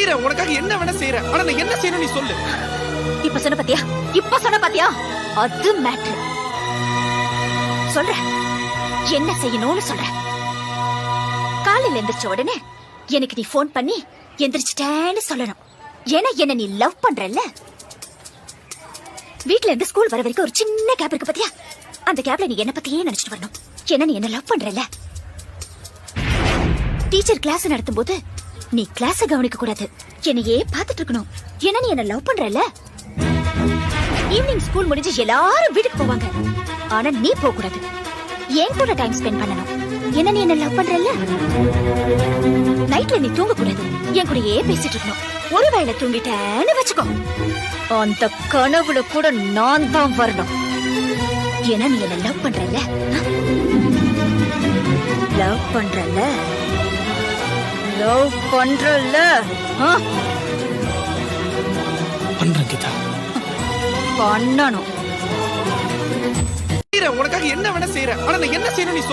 செய்யறேன், உனக்காக என்ன வேணா செய்யறேன். ஆனா நான் என்ன செய்யணும் நீ சொல்லு. இப்ப சொன்ன பாத்தியா அது மேட்டர். சொல்ற என்ன செய்யணும்னு சொல்ற. காலையில எந்திரிச்ச உடனே எனக்கு நீ போன் பண்ணி எந்திரிச்சிட்டேன்னு சொல்லணும். ஏன்னா என்ன நீ லவ் பண்றல்ல. வீட்ல இருந்து ஸ்கூல் வர வரைக்கும் ஒரு சின்ன கேப் இருக்கு பாத்தியா, அந்த கேப்ல நீ என்ன பத்தியே நினைச்சிட்டு வரணும். ஏன்னா நீ என்ன லவ் பண்றல்ல. டீச்சர் கிளாஸ் நடத்தும் போது நீ கிளாஸ கவனிக்க கூடாது, என்னையே பாத்துட்டு இருக்கணும். ஏன்னா நீ என்ன லவ் பண்றல்ல. ஈவினிங் ஸ்கூல் முடிஞ்சு எல்லாரும் வீட்டுக்கு போவாங்க, ஆனா நீ போக கூடாது, என் கூட டைம் ஸ்பெண்ட் பண்ணணும். ஏன்னா நீ என்ன லவ் பண்றல்ல. நைட்ல நீ தூங்க கூடாது, என் கூடயே பேசிட்டு இருக்கணும். ஒருவேளை தூங்கிட்டேன்னு வச்சுக்கோ, அந்த கனவுல கூட நான் தான் வரணும். ஏன்னா நீ என்ன லவ் பண்றல்ல. லவ் பண்றல்ல லவ் பண்றல்ல. பண்றேன் கீதா, பண்ணணும். உனக்காக என்ன வேணா செய்யறேன். ஆனா நான் என்ன செய்யணும் நீ சொல்லு.